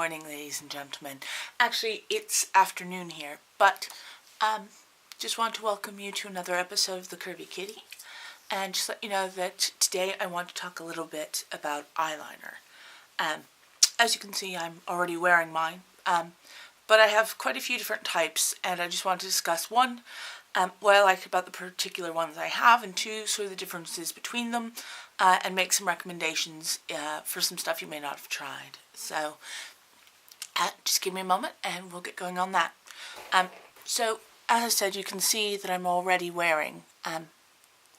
morning, ladies and gentlemen. Actually, it's afternoon here, but just want to welcome you to another episode of The Curvy Kitty, and just let you know that today I want to talk a little bit about eyeliner. As you can see, I'm already wearing mine, but I have quite a few different types, and I just want to discuss one, what I like about the particular ones I have, and two, sort of the differences between them, and make some recommendations for some stuff you may not have tried. So, just give me a moment and we'll get going on that. So, as I said, you can see that I'm already wearing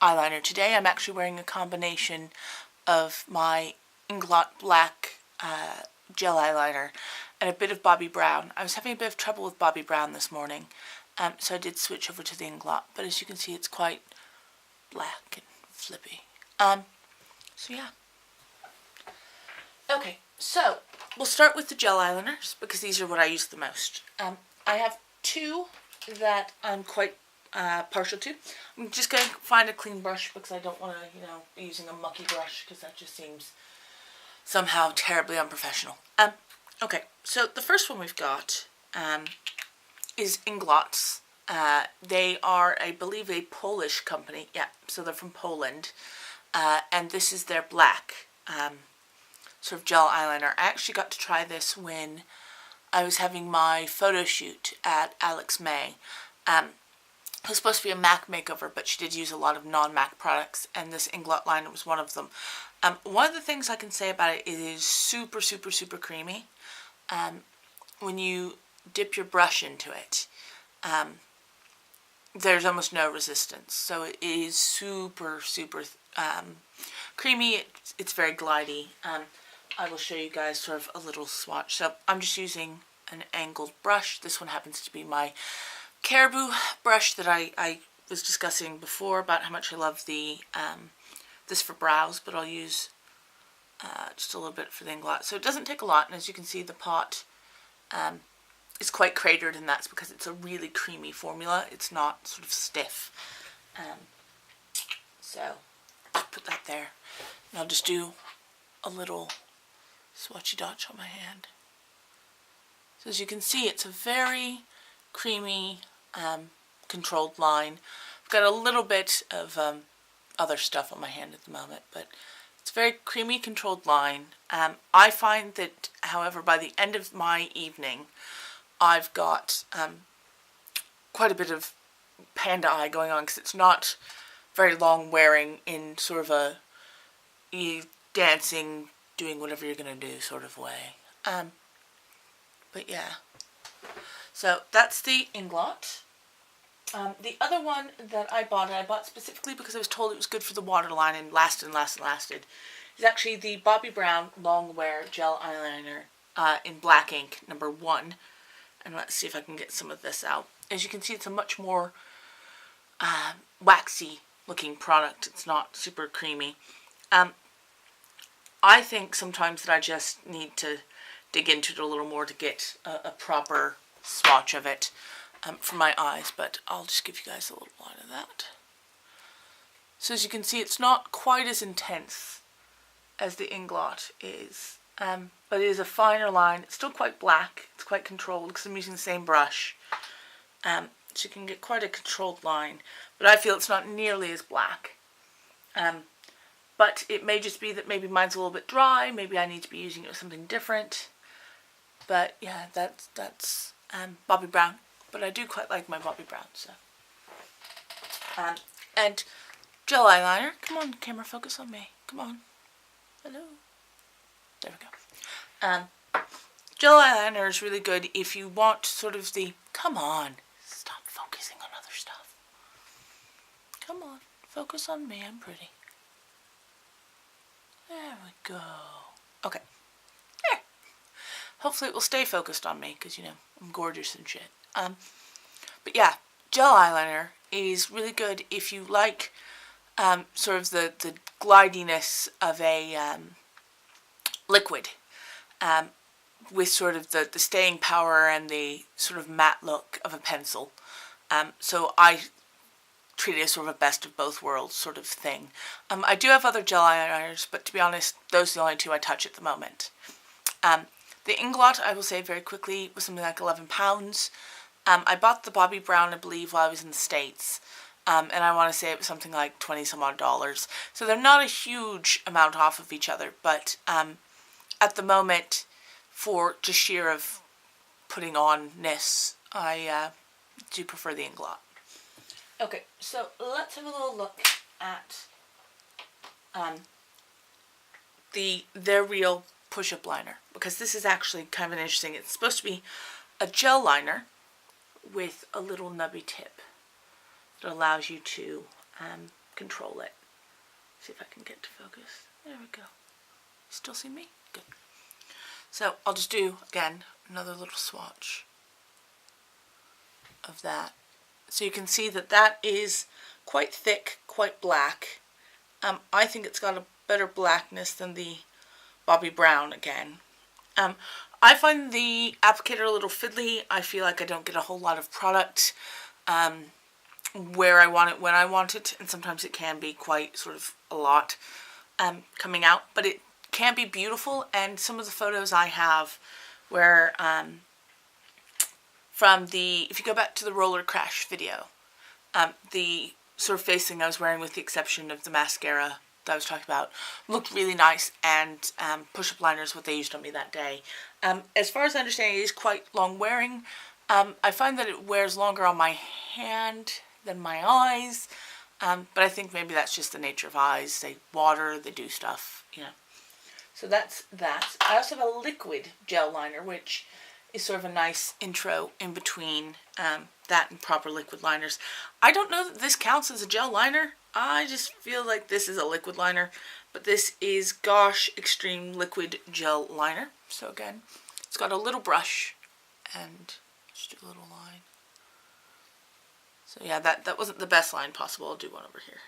eyeliner today. I'm actually wearing a combination of my Inglot Black gel eyeliner and a bit of Bobbi Brown. I was having a bit of trouble with Bobbi Brown this morning, so I did switch over to the Inglot, but as you can see, it's quite black and flippy. So yeah. Okay, so we'll start with the gel eyeliners because these are what I use the most. I have two that I'm quite partial to. I'm just going to find a clean brush because I don't want to, be using a mucky brush because that just seems somehow terribly unprofessional. Okay, so the first one we've got is Inglots. They are, I believe, a Polish company. Yeah, so they're from Poland. And this is their black sort of gel eyeliner. I actually got to try this when I was having my photo shoot at Alex May. It was supposed to be a MAC makeover, but she did use a lot of non-MAC products, and this Inglot liner was one of them. One of the things I can say about it is super, super, super creamy. When you dip your brush into it, there's almost no resistance. So it is super, super creamy. It's very glidey. I will show you guys sort of a little swatch. So I'm just using an angled brush. This one happens to be my Caribou brush that I was discussing before about how much I love the this for brows, but I'll use just a little bit for the Inglot. So it doesn't take a lot, and as you can see, the pot is quite cratered, and that's because it's a really creamy formula. It's not sort of stiff. So just put that there, and I'll just do a little swatchy dotch on my hand. So as you can see, it's a very creamy, controlled line. I've got a little bit of other stuff on my hand at the moment, but it's a very creamy, controlled line. I find that, however, by the end of my evening, I've got quite a bit of panda eye going on because it's not very long wearing in sort of a dancing, doing whatever you're going to do sort of way. But yeah. So that's the Inglot. The other one that I bought specifically because I was told it was good for the waterline and lasted, is actually the Bobbi Brown Long Wear Gel Eyeliner in Black Ink, number 1. And let's see if I can get some of this out. As you can see, it's a much more waxy looking product. It's not super creamy. I think sometimes that I just need to dig into it a little more to get a proper swatch of it for my eyes, but I'll just give you guys a little line of that. So as you can see, it's not quite as intense as the Inglot is, but it is a finer line. It's still quite black. It's quite controlled because I'm using the same brush. So you can get quite a controlled line, but I feel it's not nearly as black. But it may just be that maybe mine's a little bit dry. Maybe I need to be using it with something different. But yeah, that's Bobbi Brown. But I do quite like my Bobbi Brown. So, and gel eyeliner. Come on, camera, focus on me. Come on. Hello. There we go. Gel eyeliner is really good if you want sort of the. Come on. Stop focusing on other stuff. Come on, focus on me. I'm pretty. There we go. Okay. There. Hopefully it will stay focused on me because, I'm gorgeous and shit. But yeah, gel eyeliner is really good if you like sort of the glidiness of a liquid with sort of the staying power and the sort of matte look of a pencil. So I treat it as sort of a best of both worlds sort of thing. I do have other gel eyeliners, but to be honest, those are the only two I touch at the moment. The inglot, I will say very quickly, was something like £11. I bought the Bobbi Brown, I believe, while I was in the States. And I want to say it was something like 20 some odd dollars. So they're not a huge amount off of each other, but at the moment, for just sheer of putting on-ness, I do prefer the inglot. Okay, so let's have a little look at their real push-up liner, because this is actually kind of an interesting. It's supposed to be a gel liner with a little nubby tip that allows you to control it. See if I can get to focus. There we go. Still see me? Good. So I'll just do, again, another little swatch of that. So you can see that that is quite thick, quite black. I think it's got a better blackness than the Bobbi Brown again. I find the applicator a little fiddly. I feel like I don't get a whole lot of product where I want it, when I want it, and sometimes it can be quite sort of a lot coming out, but it can be beautiful. And some of the photos I have where from the, if you go back to the roller crash video, the sort of facing I was wearing, with the exception of the mascara that I was talking about, looked really nice, and push-up liner is what they used on me that day. As far as I understand, it is quite long wearing. I find that it wears longer on my hand than my eyes, but I think maybe that's just the nature of eyes. They water, they do stuff, you know. So that's that. I also have a liquid gel liner, which is sort of a nice intro in between that and proper liquid liners. I don't know that this counts as a gel liner. I just feel like this is a liquid liner, but this is Gosh Extreme Liquid Gel Liner. So again, it's got a little brush and just do a little line. So yeah, that wasn't the best line possible. I'll do one over here.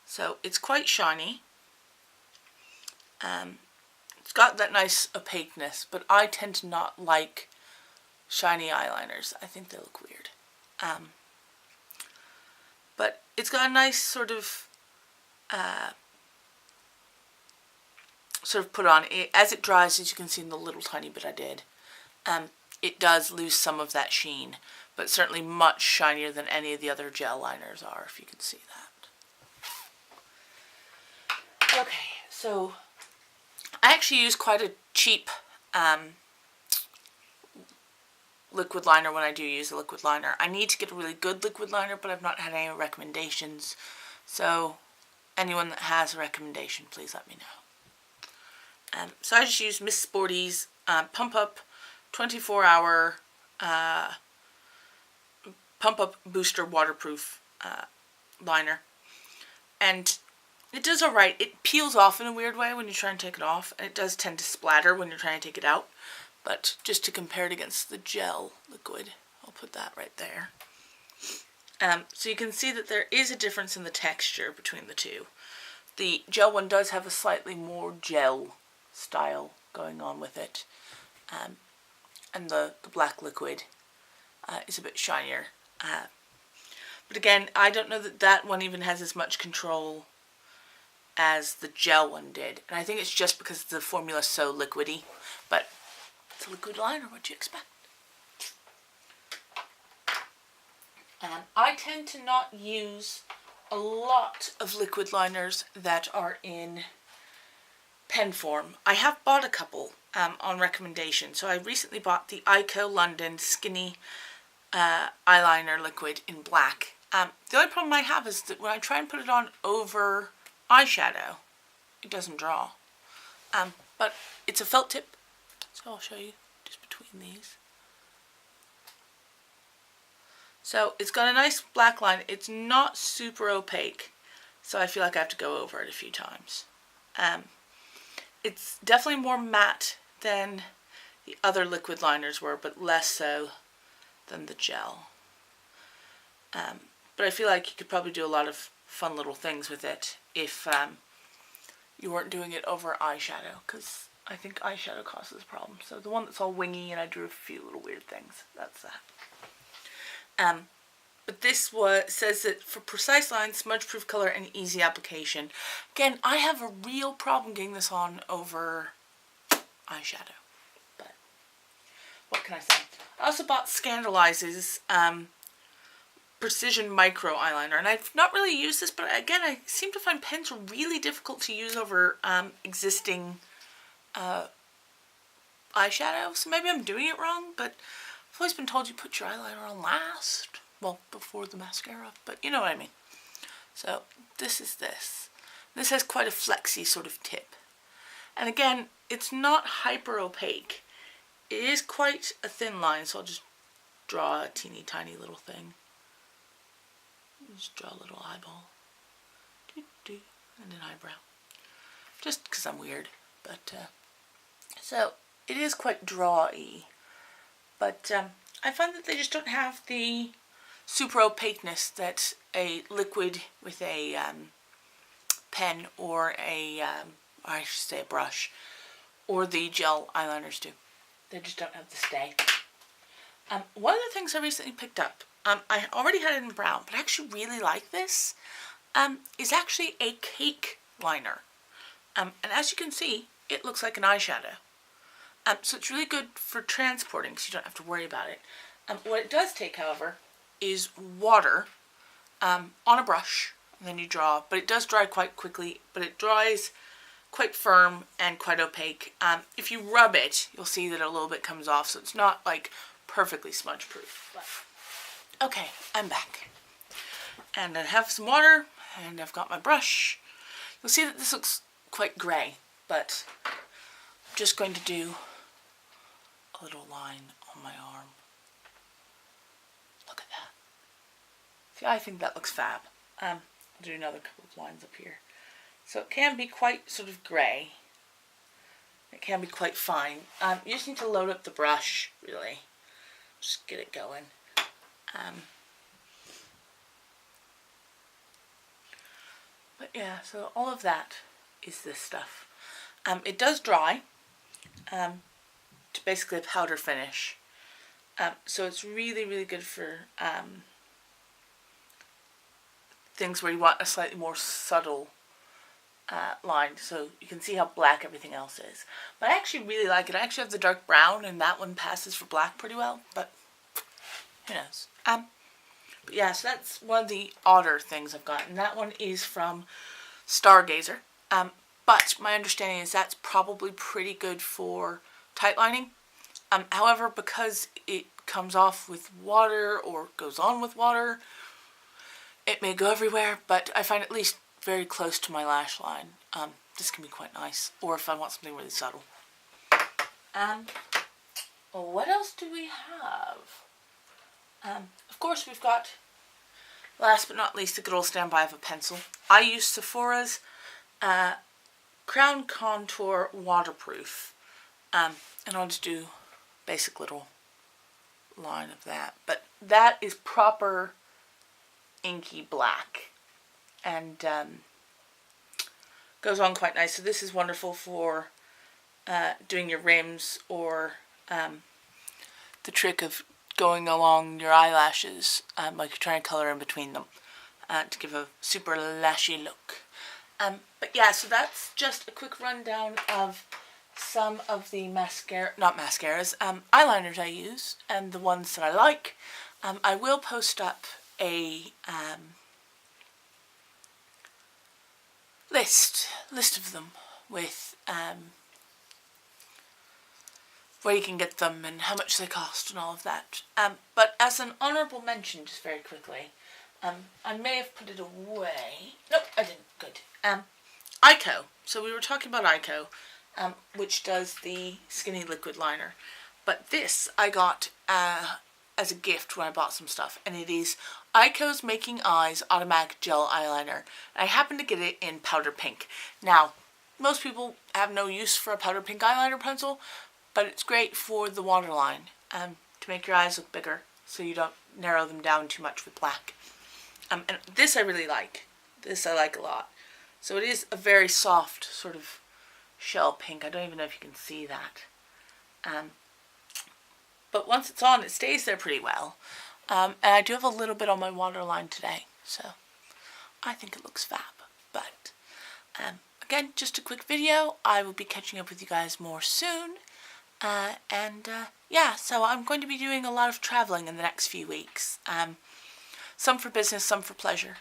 So it's quite shiny. It's got that nice opaqueness, but I tend to not like shiny eyeliners. I think they look weird. But it's got a nice sort of put on. As it dries, as you can see in the little tiny bit I did, it does lose some of that sheen, but certainly much shinier than any of the other gel liners are, if you can see that. Okay, so I actually use quite a cheap liquid liner when I do use a liquid liner. I need to get a really good liquid liner, but I've not had any recommendations. So anyone that has a recommendation, please let me know. So I just use Miss Sporty's Pump Up 24-hour Pump Up Booster Waterproof liner. And it does alright. It peels off in a weird way when you try and take it off, and it does tend to splatter when you're trying to take it out. But just to compare it against the gel liquid, I'll put that right there. So you can see that there is a difference in the texture between the two. The gel one does have a slightly more gel style going on with it. And the black liquid is a bit shinier. But again, I don't know that that one even has as much control as the gel one did. And I think it's just because the formula is so liquidy. But it's a liquid liner, what do you expect? I tend to not use a lot of liquid liners that are in pen form. I have bought a couple on recommendation. So I recently bought the Ico London Skinny eyeliner liquid in black. The only problem I have is that when I try and put it on over eyeshadow, it doesn't draw. But it's a felt tip, so I'll show you just between these. So it's got a nice black line. It's not super opaque, so I feel like I have to go over it a few times. It's definitely more matte than the other liquid liners were, but less so than the gel. But I feel like you could probably do a lot of fun little things with it if you weren't doing it over eyeshadow, because I think eyeshadow causes a problem. So the one that's all wingy, and I drew a few little weird things, that's that. But this says that for precise lines, smudge-proof color, and easy application. Again, I have a real problem getting this on over eyeshadow. But what can I say? I also bought Scandalize's Precision Micro Eyeliner, and I've not really used this, but again, I seem to find pens really difficult to use over existing eyeshadow, so maybe I'm doing it wrong, but I've always been told you put your eyeliner on last, well, before the mascara, but you know what I mean. So this is this. This has quite a flexy sort of tip, and again, it's not hyper opaque. It is quite a thin line, so I'll just draw a teeny tiny little thing. Just draw a little eyeball. And an eyebrow. Just because I'm weird. But, so, it is quite draw-y. But, I find that they just don't have the super opaqueness that a liquid with a pen or I should say a brush, or the gel eyeliners do. They just don't have the stay. One of the things I recently picked up, I already had it in brown, but I actually really like this, is actually a cake liner. And as you can see, it looks like an eyeshadow. So it's really good for transporting, because you don't have to worry about it. What it does take, however, is water on a brush, and then you draw, but it does dry quite quickly, but it dries quite firm and quite opaque. If you rub it, you'll see that a little bit comes off, so it's not like perfectly smudge proof. But okay, I'm back. And I have some water, and I've got my brush. You'll see that this looks quite grey, but I'm just going to do a little line on my arm. Look at that. See, I think that looks fab. I'll do another couple of lines up here. So it can be quite sort of grey. It can be quite fine. You just need to load up the brush, really. Just get it going. But yeah, so all of that is this stuff. It does dry to basically a powder finish. So it's really, really good for things where you want a slightly more subtle line, so you can see how black everything else is. But I actually really like it. I actually have the dark brown, and that one passes for black pretty well, but who knows. But yeah, so that's one of the odder things I've got, and that one is from Stargazer. But my understanding is that's probably pretty good for tight lining. However, because it comes off with water or goes on with water, it may go everywhere, but I find at least very close to my lash line. This can be quite nice, or if I want something really subtle. What else do we have? Of course, we've got, last but not least, a good old standby of a pencil. I use Sephora's Crown Contour Waterproof, and I'll just do basic little line of that. But that is proper inky black, and goes on quite nice. So this is wonderful for doing your rims, or the trick of going along your eyelashes, like you're trying to color in between them, to give a super lashy look. But yeah, so that's just a quick rundown of some of the eyeliners I use, and the ones that I like. I will post up a list of them with where you can get them and how much they cost and all of that. But as an honourable mention, just very quickly, I may have put it away. Nope, I didn't. Good. Ico. So we were talking about Ico, which does the skinny liquid liner. But this I got as a gift when I bought some stuff, and it is Ico's Making Eyes Automatic Gel Eyeliner. I happen to get it in powder pink. Now, most people have no use for a powder pink eyeliner pencil, but it's great for the waterline, to make your eyes look bigger, so you don't narrow them down too much with black. And this I really like. This I like a lot. So it is a very soft sort of shell pink. I don't even know if you can see that. But once it's on, it stays there pretty well. And I do have a little bit on my waterline today, so I think it looks fab. But again, just a quick video. I will be catching up with you guys more soon. Yeah, so I'm going to be doing a lot of traveling in the next few weeks. Some for business, some for pleasure.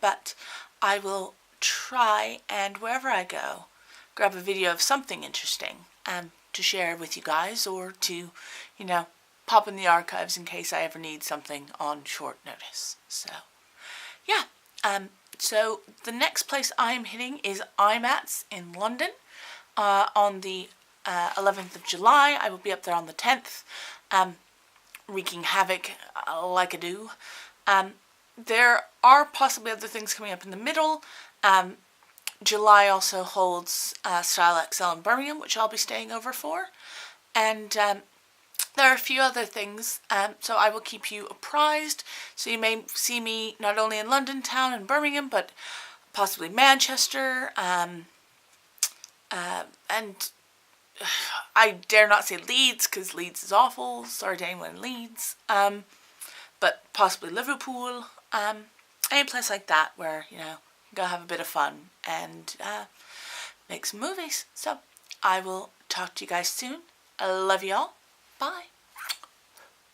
But I will try and wherever I go, grab a video of something interesting to share with you guys, or to, pop in the archives in case I ever need something on short notice. So, yeah. So the next place I'm hitting is IMATS in London on the 11th of July. I will be up there on the 10th, wreaking havoc like I do. There are possibly other things coming up in the middle. July also holds Style XL in Birmingham, which I'll be staying over for. And there are a few other things, so I will keep you apprised. So you may see me not only in London town and Birmingham, but possibly Manchester, and I dare not say Leeds, because Leeds is awful. Sorry to anyone in Leeds. But possibly Liverpool, any place like that where, go have a bit of fun and make some movies. So I will talk to you guys soon. I love y'all. Bye.